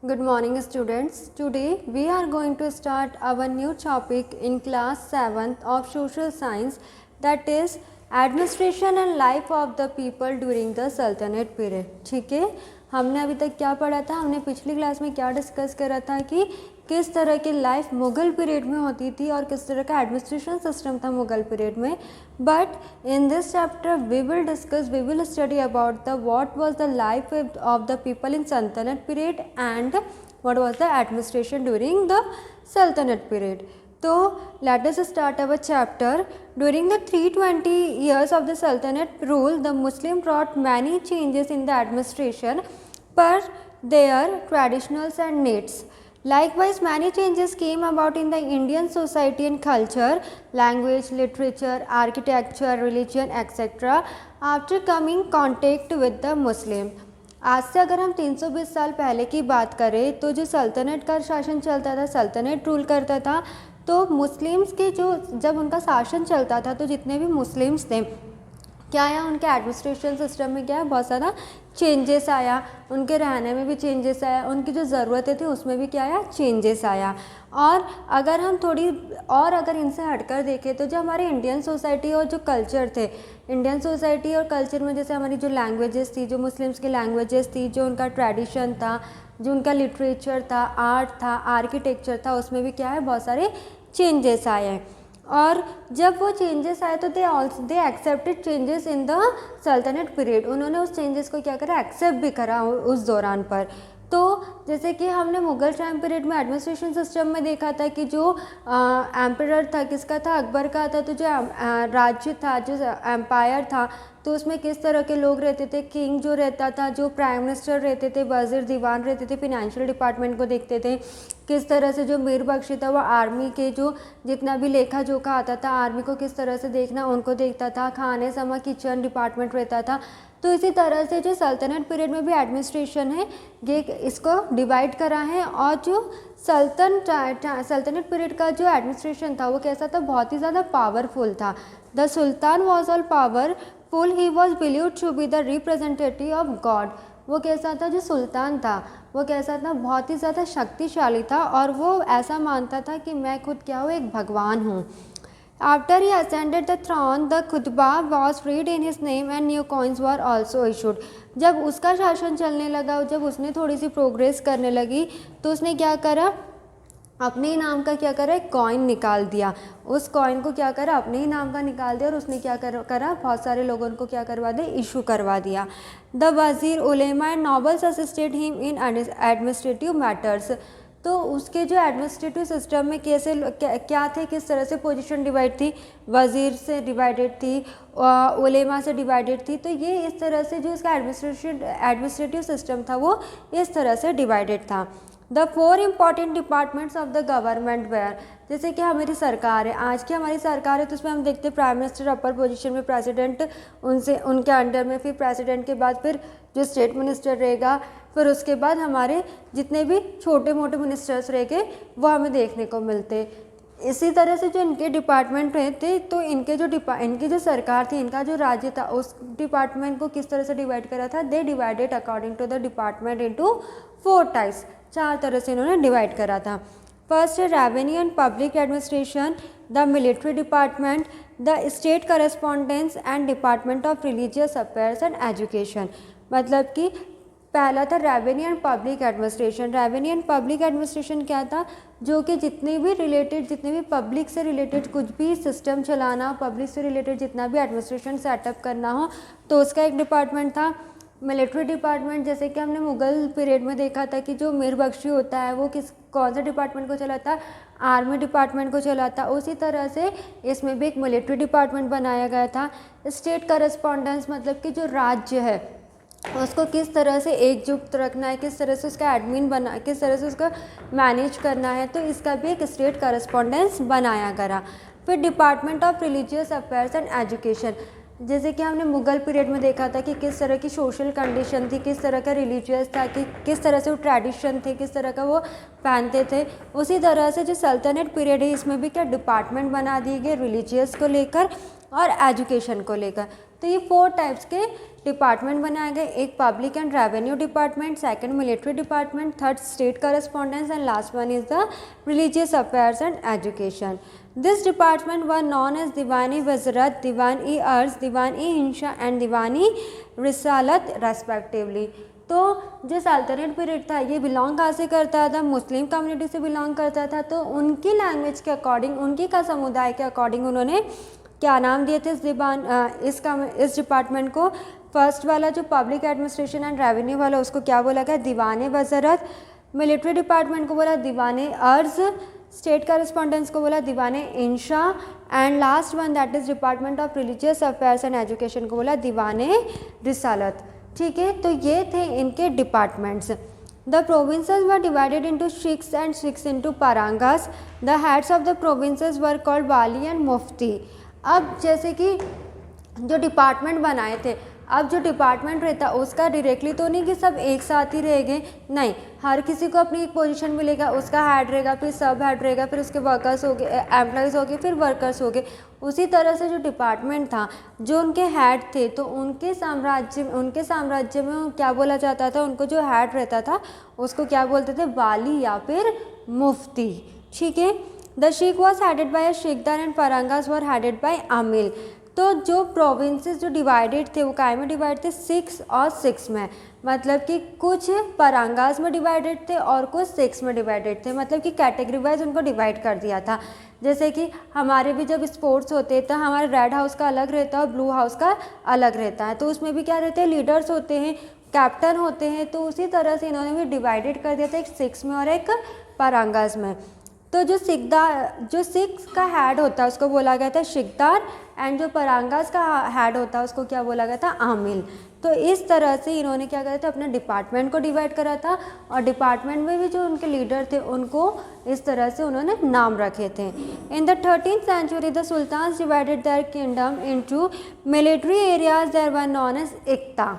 Good morning students. Today we are going to start our new topic in class 7th of social science, that is administration and life of the people during the Sultanate period. ठीक है, हमने अभी तक क्या पढ़ा था, हमने पिछली क्लास में क्या डिस्कस करा था कि किस तरह की लाइफ मुग़ल पीरियड में होती थी और किस तरह का एडमिनिस्ट्रेशन सिस्टम था मुग़ल पीरियड में. But in this chapter we will study about the what was the life of the people in sultanate period and what was the administration during the Sultanate period. So let us start our chapter. During the 320 years of the Sultanate rule, the Muslim brought many changes in the administration per their traditionals and needs. Likewise, many changes came about in the Indian society and culture, language, literature, architecture, religion, etc. after coming contact with the Muslim. आज से अगर हम 320 साल पहले की बात करें तो जो सल्तनत का शासन चलता था, सल्तनत रूल करता था, तो मुस्लिम्स के जो जब उनका शासन चलता था तो जितने भी मुस्लिम्स थे क्या आया, उनके एडमिनिस्ट्रेशन सिस्टम में क्या है, बहुत सारा चेंजेस आया, उनके रहने में भी चेंजेस आया, उनकी जो ज़रूरतें थी उसमें भी क्या आया, चेंजेस आया. और अगर हम अगर इनसे हटकर देखें तो जो हमारे इंडियन सोसाइटी और जो कल्चर थे, इंडियन सोसाइटी और कल्चर में जैसे हमारी जो लैंग्वेजेस थी, जो मुस्लिम्स की लैंग्वेजेस थी, जो उनका ट्रेडिशन था, जो उनका लिटरेचर था, आर्ट था, आर्किटेक्चर था, उसमें भी क्या है, बहुत सारे चेंजेस आए हैं. और जब वो चेंजेस आए तो they accepted changes in the sultanate period. उन्होंने उस चेंजेस को क्या करा, एक्सेप्ट भी करा उस दौरान पर. तो जैसे कि हमने मुग़ल टाइम पीरियड में एडमिनिस्ट्रेशन सिस्टम में देखा था कि जो एम्परर था किसका था, अकबर का था. तो जो राज्य था, जो एम्पायर था, तो उसमें किस तरह के लोग रहते थे, किंग जो रहता था, जो प्राइम मिनिस्टर रहते थे, वज़ीर दीवान रहते थे, फिनेंशियल डिपार्टमेंट को देखते थे. किस तरह से जो मीर बख्शी था वो आर्मी के जो जितना भी लेखा जोखा आता था, आर्मी को किस तरह से देखना उनको देखता था. खाने समा किचन डिपार्टमेंट रहता था. तो इसी तरह से जो सल्तनत पीरियड में भी एडमिनिस्ट्रेशन है ये इसको डिवाइड करा है. और जो सल्तनत पीरियड का जो एडमिनिस्ट्रेशन था वो कैसा था, बहुत ही ज़्यादा पावरफुल था. The sultan was all powerful, he was believed to be the representative of God. वो कैसा था, जो सुल्तान था वो कैसा था, बहुत ही ज़्यादा शक्तिशाली था और वो ऐसा मानता था कि मैं खुद क्या हूँ, एक भगवान हूँ. After he ascended the throne, the khutbah was read in his name and new coins were also issued. जब उसका शासन चलने लगा, जब उसने थोड़ी सी प्रोग्रेस करने लगी तो उसने क्या करा, अपने ही नाम का क्या करा, एक कॉइन निकाल दिया. उस कॉइन को क्या करा, अपने ही नाम का निकाल दिया और उसने क्या करा, बहुत सारे लोगों को क्या करवा दिया, इशू करवा दिया. The wazir, ulema and nobles assisted him in administrative matters. तो उसके जो एडमिनिस्ट्रेटिव सिस्टम में कैसे क्या थे, किस तरह से पोजीशन डिवाइड थी, वज़ीर से डिवाइडेड थी, उलेमा से डिवाइडेड थी. तो ये इस तरह से जो इसका एडमिनिस्ट्रेटिव सिस्टम था वो इस तरह से डिवाइडेड था. The 4 important departments of the government were. जैसे कि हमारी सरकार है, आज की हमारी सरकार है, तो उसमें हम देखते हैं प्राइम मिनिस्टर अपर पोजीशन में, प्रेसिडेंट उनके अंडर में, फिर प्रेसिडेंट के बाद फिर जो स्टेट मिनिस्टर रहेगा, फिर उसके बाद हमारे जितने भी छोटे मोटे मिनिस्टर्स रहेंगे वो हमें देखने को मिलते. इसी तरह से जो इनके डिपार्टमेंट रहते, तो इनकी जो सरकार थी, इनका जो राज्य था, उस डिपार्टमेंट को किस तरह से डिवाइड करा था, they divided according to the department into 4 types. 4 तरह से इन्होंने डिवाइड करा था. फर्स्ट है revenue and public administration, the military department, the state correspondence and department of religious affairs and education. मतलब कि पहला था revenue and public administration. Revenue and public administration क्या था, जो कि जितने भी पब्लिक से रिलेटेड कुछ भी सिस्टम चलाना, पब्लिक से रिलेटेड जितना भी एडमिनिस्ट्रेशन सेटअप करना हो तो उसका एक डिपार्टमेंट था. मिलिट्री डिपार्टमेंट, जैसे कि हमने मुग़ल पीरियड में देखा था कि जो मीर बख्शी होता है वो कौन से डिपार्टमेंट को चलाता, आर्मी डिपार्टमेंट को चलाता. उसी तरह से इसमें भी एक मिलिट्री डिपार्टमेंट बनाया गया था. स्टेट करस्पॉन्डेंस, मतलब कि जो राज्य है उसको किस तरह से एकजुट रखना है, किस तरह से उसका किस तरह से उसका मैनेज करना है, तो इसका भी एक स्टेट करस्पॉन्डेंस बनाया गया. फिर department of religious affairs and education. जैसे कि हमने मुग़ल पीरियड में देखा था कि किस तरह की सोशल कंडीशन थी, किस तरह का रिलीजियस था, कि किस तरह से वो ट्रेडिशन थे, किस तरह का वो पहनते थे. उसी तरह से जो सल्तनत पीरियड है इसमें भी क्या डिपार्टमेंट बना दिए गए रिलीजियस को लेकर और एजुकेशन को लेकर. तो ये 4 टाइप्स के डिपार्टमेंट बनाए गए, एक public and revenue department, second military department, third state correspondence and last one is the religious affairs and education. This department were known as Diwan-e Wazrat, Diwan-e Arz, Diwan-e Hinsha and Diwan-e Risalat respectively. तो जो सल्तनत period था ये belong कहाँ से करता था, Muslim community से बिलोंग करता था. तो उनकी लैंग्वेज के अकॉर्डिंग, उनकी का समुदाय के अकॉर्डिंग उन्होंने क्या नाम दिए थे इस डिपार्टमेंट को. फर्स्ट वाला जो पब्लिक एडमिनिस्ट्रेशन एंड रेवेन्यू वाला उसको क्या बोला गया, दीवान वज़रत. मिलिट्री डिपार्टमेंट को बोला दीवान अर्ज़, स्टेट करस्पॉन्डेंस को बोला Diwan Insha and last one that is department of religious affairs and education को बोला दीवान रिसालत. ठीक है, तो ये थे इनके departments. The provinces were divided into 6 and 6 into parganas. The heads of the provinces were called wali and mufti. अब जैसे कि जो डिपार्टमेंट बनाए थे, अब जो डिपार्टमेंट रहता उसका डायरेक्टली तो नहीं कि सब एक साथ ही रहेंगे, नहीं, हर किसी को अपनी एक पोजीशन मिलेगा, उसका हेड रहेगा, फिर सब हेड रहेगा, फिर उसके वर्कर्स हो गए, एम्प्लॉयज़ हो गए, फिर वर्कर्स हो गए. उसी तरह से जो डिपार्टमेंट था, जो उनके हेड थे, तो उनके साम्राज्य में क्या बोला जाता था, उनको जो हेड रहता था उसको क्या बोलते थे, वाली या फिर मुफ्ती. ठीक है. The shiq was headed by a shiqdar and parganas were headed by amil. तो जो प्रोविंसेस जो डिवाइडेड थे वो काय में डिवाइड थे, 6 और 6 में. मतलब कि कुछ परांगास में डिवाइडेड थे और कुछ 6 में डिवाइडेड थे. मतलब कि कैटेगरी वाइज उनको डिवाइड कर दिया था. जैसे कि हमारे भी जब स्पोर्ट्स होते हैं तो हमारे रेड हाउस का अलग रहता है और ब्लू हाउस का अलग रहता है. तो उसमें भी क्या रहते हैं, लीडर्स होते हैं, कैप्टन होते हैं. तो उसी तरह से इन्होंने भी डिवाइडेड कर दिया था, एक 6 में और एक परांगास में. तो जो 6 का हेड होता है उसको बोला गया था शिकदार एंड जो परांगास का हेड होता है उसको क्या बोला गया था, आमिल. तो इस तरह से इन्होंने क्या करा था, अपने डिपार्टमेंट को डिवाइड करा था और डिपार्टमेंट में भी जो उनके लीडर थे उनको इस तरह से उन्होंने नाम रखे थे. In the 13th century the sultans divided their kingdom into military areas there were known as iqta.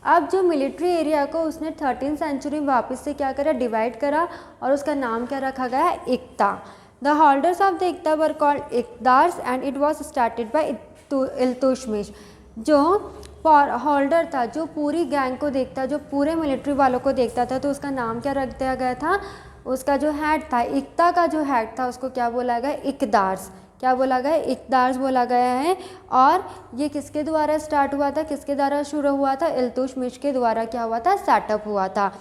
अब जो मिलिट्री एरिया को उसने 13th सेंचुरी में वापस से क्या करा, डिवाइड करा और उसका नाम क्या रखा गया, iqta. The holders of the iqta were called iqtadars and it was started by Iltutmish. जो होल्डर था, जो पूरी गैंग को देखता, जो पूरे मिलिट्री वालों को देखता था, तो उसका नाम क्या रख दिया गया था, उसका जो हेड था, इक्ता का जो हेड था उसको क्या बोला गया, इकदार्स. क्या बोला गया, इकदार्स बोला गया है. और ये किसके द्वारा स्टार्ट हुआ था, किसके द्वारा शुरू हुआ था, इल्तुतमिश के द्वारा क्या हुआ था, सेटअप हुआ था.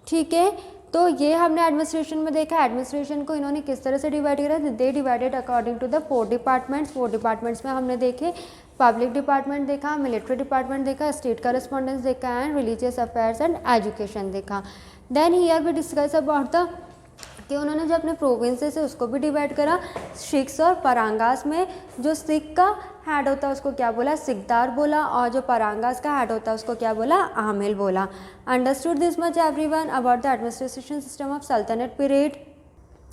ठीक है. तो ये हमने एडमिनिस्ट्रेशन में देखा. एडमिनिस्ट्रेशन को इन्होंने किस तरह से डिवाइड करा, they divided according to the 4 departments. 4 departments में हमने देखे, पब्लिक डिपार्टमेंट देखा, मिलिट्री डिपार्टमेंट देखा, स्टेट करस्पॉन्डेंस देखा and religious affairs and education देखा. Then here we discuss about the कि उन्होंने जो अपने प्रोविंसेस है उसको भी डिवाइड करा. सिख्स और परांगास में जो सिख का हेड होता है उसको क्या बोला, सिकदार बोला, और जो परांगास का हेड होता है उसको क्या बोला, आमिल बोला. Understood this much everyone about the administration system of सल्तनत period.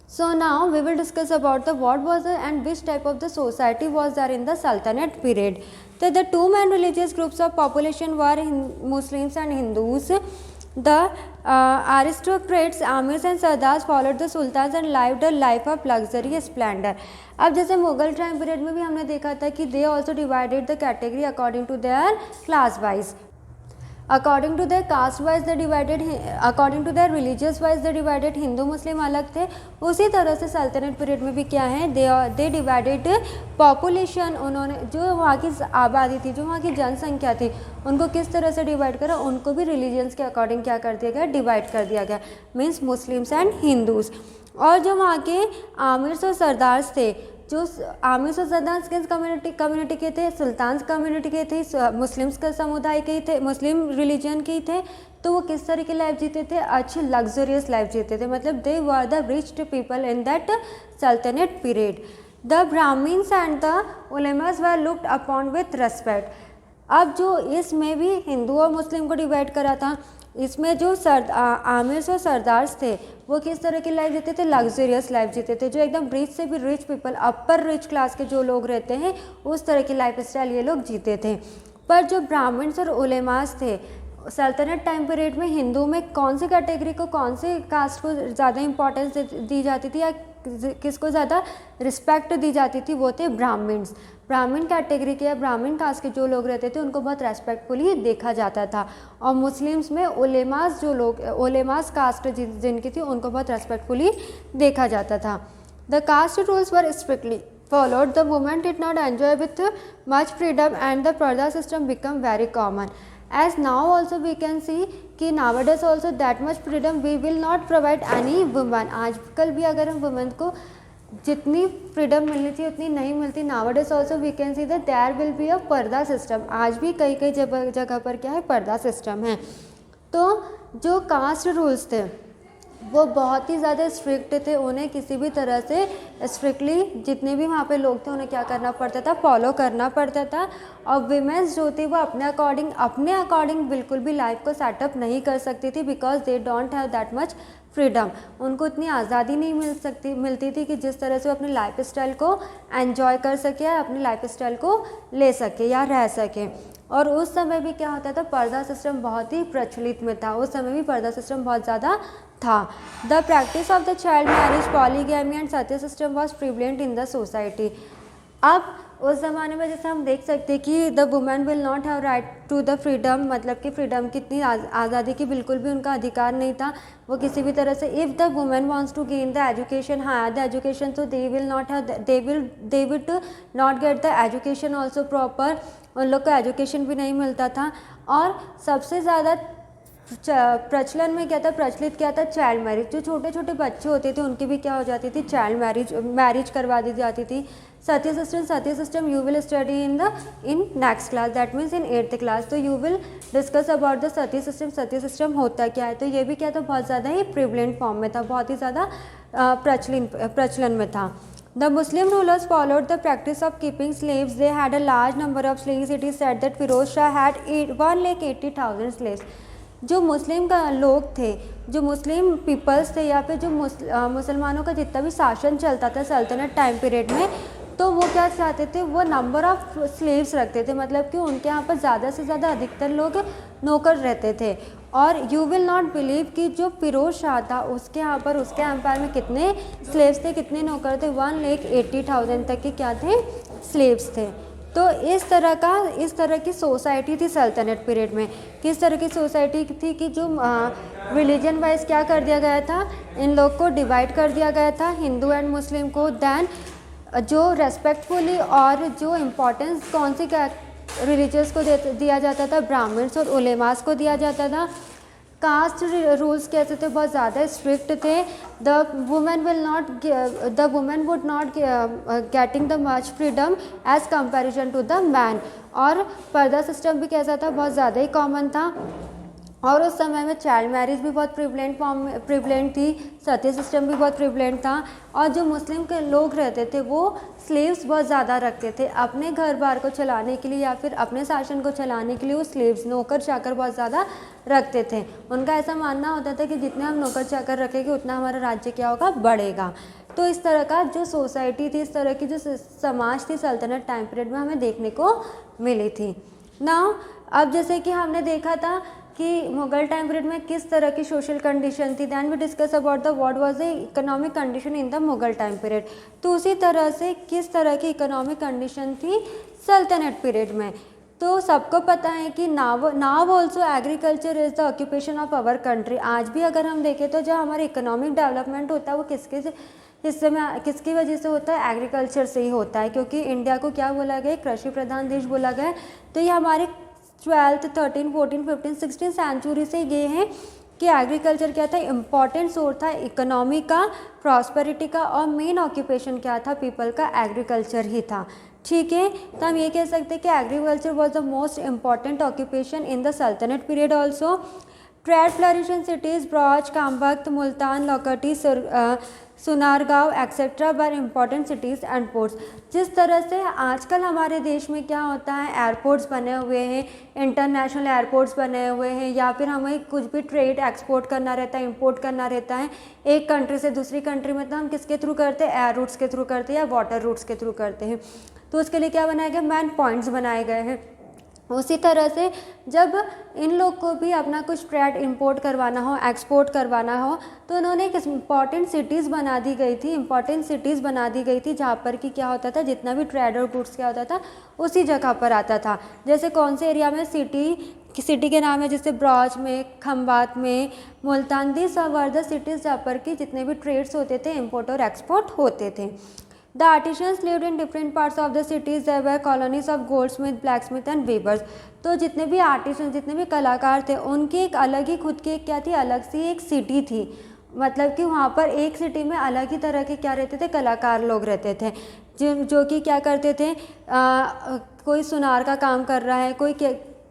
So now we will discuss about the what was the and which type of the society was there in the Sultanate period. So the two main religious groups of population were Muslims and Hindus. The aristocrats, amirs and sardars followed the sultans and lived a life of luxury splendor. अब जैसे Mughal time period में भी हमने देखा था कि they also divided the category according to their class wise. According to their caste wise they divided, according to their religious wise they divided. Hindu Muslim अलग थे. उसी तरह से सल्तनत पीरियड में भी क्या है, दे डिवाइडेड पॉपुलेशन. उन्होंने जो वहाँ की आबादी थी, जो वहाँ की जनसंख्या थी, उनको किस तरह से डिवाइड करा, उनको भी रिलीजन्स के अकॉर्डिंग क्या कर दिया गया, डिवाइड कर दिया गया. Means Muslims and Hindus. और जो वहाँ के आमिर्स और सरदार्स थे, जो आमिर्स और सरदार्स किस कम्युनिटी के थे, सुल्तान्स कम्युनिटी के थे, मुस्लिम्स का समुदाय के थे, मुस्लिम रिलीजन के थे. तो वो किस तरह की लाइफ जीते थे, अच्छी लग्जरियस लाइफ जीते थे. मतलब they were the rich people in that sultanate period. The Brahmins and the ulemas were looked upon with respect. अब जो इसमें भी हिंदू और मुस्लिम को डिवाइड करा था, इसमें जो आमिर्स और सरदार्स थे वो किस तरह की लाइफ जीते थे, लग्जरियस लाइफ जीते थे. जो एकदम रिच से भी रिच पीपल, अपर रिच क्लास के जो लोग रहते हैं, उस तरह की लाइफ स्टाइल ये लोग जीते थे. पर जो ब्राह्मण्स और उलेमास थे, सल्तनत टाइम पीरियड में हिंदू में कौन सी कैटेगरी को, कौन से कास्ट को ज़्यादा इंपॉर्टेंस दी जाती थी या किसको ज़्यादा रिस्पेक्ट दी जाती थी, वो थे ब्राह्मण्स। ब्राह्मण कैटेगरी के या ब्राह्मण कास्ट के जो लोग रहते थे उनको बहुत रेस्पेक्टफुली देखा जाता था। और मुस्लिम्स में उलेमास जो लोग, उलेमास कास्ट जिनकी थी उनको बहुत रेस्पेक्टफुली देखा जाता था। The caste rules were strictly followed. The women did not enjoy with much freedom and the parda system become very common. As now also we can see कि nowadays also that much freedom we will not provide any woman. आजकल भी अगर हम women को जितनी freedom मिलनी चाहिए उतनी नहीं मिलती। nowadays also we can see that there will be a पर्दा सिस्टम। आज भी कई कई जगह पर क्या है, पर्दा सिस्टम है। तो जो कास्ट रूल्स थे वो बहुत ही ज़्यादा स्ट्रिक्ट थे, उन्हें किसी भी तरह से स्ट्रिक्टली जितने भी वहाँ पे लोग थे उन्हें क्या करना पड़ता था, फॉलो करना पड़ता था। और वीमेंस जो थी वो अपने अकॉर्डिंग बिल्कुल भी लाइफ को सेटअप नहीं कर सकती थी, because they don't have that much freedom. उनको इतनी आज़ादी नहीं मिलती थी कि जिस तरह से वो अपने लाइफ स्टाइल को एन्जॉय कर सके या अपनी लाइफ स्टाइल को ले सके या रह सके। और उस समय भी क्या होता था, पर्दा सिस्टम बहुत ही प्रचलित में था। उस समय भी पर्दा सिस्टम बहुत ज़्यादा था। The practice of the child marriage, polygamy and Sati system was prevalent in the society. अब उस ज़माने में जैसे हम देख सकते हैं कि the women will not have right to the freedom, मतलब कि फ्रीडम की इतनी आज़ादी की बिल्कुल भी उनका अधिकार नहीं था। वो किसी भी तरह से, if the women wants to gain the education, हाँ द एजुकेशन, तो they will not have, they will not get the education also proper. उन लोग को एजुकेशन भी नहीं मिलता था। और सबसे ज़्यादा प्रचलन में क्या था, प्रचलित क्या था, चाइल्ड मैरिज। जो छोटे छोटे बच्चे होते थे उनकी भी क्या हो जाती थी, चाइल्ड मैरिज करवा दी जाती थी। Sati system you will study in next class, that means in 8th class. तो you will discuss about the sati system होता क्या है। तो ये भी क्या था, बहुत ज़्यादा ही प्रिवलेंट फॉर्म में था, बहुत ही ज़्यादा प्रचलन में था। The Muslim rulers followed the practice of keeping slaves. They had a large number of slaves. It is said that Firoz Shah had 1,80,000 slaves. जो मुस्लिम का लोग थे, जो मुस्लिम पीपल्स थे या फिर जो मुसलमानों का जितना भी शासन चलता था सल्तनत टाइम पीरियड में, तो वो क्या चाहते थे, वो नंबर ऑफ स्लेव्स रखते थे, मतलब कि उनके यहाँ पर ज़्यादा से ज़्यादा अधिकतर लोग नौकर रहते थे। और यू विल नॉट बिलीव कि जो फिरोज शाह था उसके यहाँ पर, उसके एम्पायर में कितने स्लेव्स थे, कितने नौकर थे, 1,80,000 तक के क्या थे, स्लेव्स थे। तो इस तरह की सोसाइटी थी सल्तनत पीरियड में। किस तरह की सोसाइटी थी कि जो रिलीजन वाइज क्या कर दिया गया था, इन लोग को डिवाइड कर दिया गया था, हिंदू एंड मुस्लिम को। दैन जो रेस्पेक्टफुली और जो इम्पोर्टेंस कौन सी रिलीजियस को दिया जाता था, ब्राह्मण्स और उलेमास को दिया जाता था। कास्ट रूल्स कैसे थे, बहुत ज़्यादा स्ट्रिक्ट थे। The women would not getting the much freedom as comparison to the man. और पर्दा सिस्टम भी कैसा था, बहुत ज़्यादा ही कॉमन था। और उस समय में चाइल्ड मैरिज भी बहुत प्रिवलेंट थी, सती सिस्टम भी बहुत प्रिवलेंट था। और जो मुस्लिम के लोग रहते थे वो स्लेव्स बहुत ज़्यादा रखते थे अपने घर बार को चलाने के लिए या फिर अपने शासन को चलाने के लिए। वो स्लेव्स, नौकर चाकर बहुत ज़्यादा रखते थे। उनका ऐसा मानना होता था कि जितने हम नौकर चाकर रखेंगे उतना हमारा राज्य क्या होगा, बढ़ेगा। तो इस तरह का जो सोसाइटी थी, इस तरह की जो समाज थी सल्तनत टाइम पीरियड में हमें देखने को मिली थी ना। अब जैसे कि हमने देखा था कि मुगल टाइम पीरियड में किस तरह की सोशल कंडीशन थी, then we discuss about the what was the economic condition in the Mughal time period. तो उसी तरह से किस तरह की इकोनॉमिक कंडीशन थी सल्तनत पीरियड में। तो सबको पता है कि now also agriculture is the occupation of our country. आज भी अगर हम देखें तो जो हमारा इकोनॉमिक डेवलपमेंट होता है वो किसकी वजह से होता है, एग्रीकल्चर से ही होता है। क्योंकि इंडिया को क्या बोला गया, कृषि प्रधान देश बोला गया। तो ये हमारे 12th, 13, 14, 15, 16 सेंचुरी से ये हैं कि एग्रीकल्चर क्या था, इम्पॉर्टेंट सोर्स था इकोनॉमी का, प्रॉस्पेरिटी का। और मेन ऑक्यूपेशन क्या था पीपल का, एग्रीकल्चर ही था। ठीक है, तो हम ये कह सकते हैं कि agriculture was the most important occupation in the sultanate period also. Trade flourish in cities, Broach, Khambhat, Multan, Lakhnauti, Sonargaon etcetera were important cities and ports. जिस तरह से आजकल हमारे देश में क्या होता है, एयरपोर्ट्स बने हुए हैं, इंटरनेशनल एयरपोर्ट्स बने हुए हैं, या फिर हमें कुछ भी ट्रेड एक्सपोर्ट करना रहता है, इंपोर्ट करना रहता है एक कंट्री से दूसरी कंट्री में, तो हम किसके थ्रू करते हैं, एयर रूट्स के थ्रू करते हैं या वाटर रूट्स के थ्रू करते हैं। तो उसके लिए क्या बनाया गया, मैन पॉइंट्स बनाए गए हैं। उसी तरह से जब इन लोग को भी अपना कुछ ट्रेड इंपोर्ट करवाना हो, एक्सपोर्ट करवाना हो, तो उन्होंने एक इम्पॉर्टेंट सिटीज़ बना दी गई थी जहाँ पर कि क्या होता था, जितना भी ट्रेड और गुड्स क्या होता था उसी जगह पर आता था। जैसे कौन से एरिया में, सिटी के नाम है जैसे ब्रॉच में, खंबात में, Multan, this were the cities जहाँ पर कि जितने भी ट्रेड्स होते थे इम्पोर्ट और एक्सपोर्ट होते थे। The artisans lived in different parts of the cities. There were colonies of goldsmith, blacksmith and weavers. तो जितने भी आर्टिस्ट, जितने भी कलाकार थे, उनकी एक अलग ही खुद की एक क्या थी, अलग सी एक सिटी थी। मतलब कि वहाँ पर एक सिटी में अलग ही तरह के क्या रहते थे, कलाकार लोग रहते थे, जो कि क्या करते थे, कोई सुनार का काम कर रहा है, कोई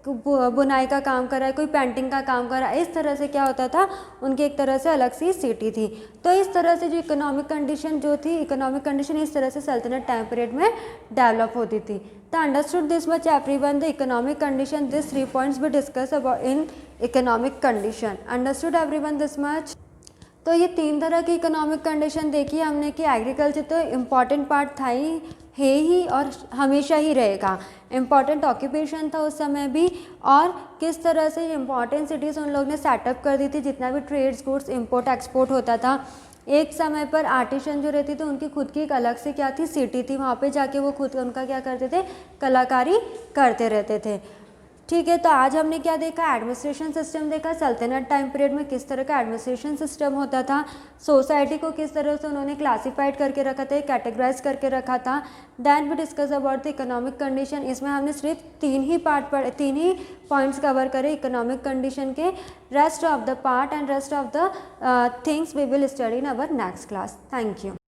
बुनाई का काम कर रहा है, कोई पेंटिंग का काम कर रहा है। इस तरह से क्या होता था, उनकी एक तरह से अलग सी सिटी थी। तो इस तरह से जो इकोनॉमिक कंडीशन इस तरह से सल्तनत टाइम पीरियड में डेवलप होती थी। तो understood this much everyone, the economic condition, this 3 points we discuss about in economic condition. Understood everyone this much. तो ये 3 तरह की इकोनॉमिक कंडीशन देखी हमने कि एग्रीकल्चर तो इम्पॉर्टेंट पार्ट था ही और हमेशा ही रहेगा। इम्पॉर्टेंट ऑक्यूपेशन था उस समय भी, और किस तरह से इम्पॉर्टेंट सिटीज़ उन लोग ने सेटअप कर दी थी, जितना भी ट्रेड्स गुड्स इम्पोर्ट एक्सपोर्ट होता था। एक समय पर आर्टिशन जो रहती थी उनकी खुद की एक अलग से क्या थी, सिटी थी, वहाँ पे जाके वो खुद उनका क्या करते थे, कलाकारी करते रहते थे। ठीक है, तो आज हमने क्या देखा, एडमिनिस्ट्रेशन सिस्टम देखा, सल्तनत टाइम पीरियड में किस तरह का एडमिनिस्ट्रेशन सिस्टम होता था, सोसाइटी को किस तरह से उन्होंने क्लासिफाइड करके रखा था, कैटेगराइज करके रखा था। Then we discuss about the economic condition. इसमें हमने सिर्फ 3 ही पॉइंट्स कवर करे इकोनॉमिक कंडीशन के। Rest of the part and rest of the things we will study in our next class. Thank you.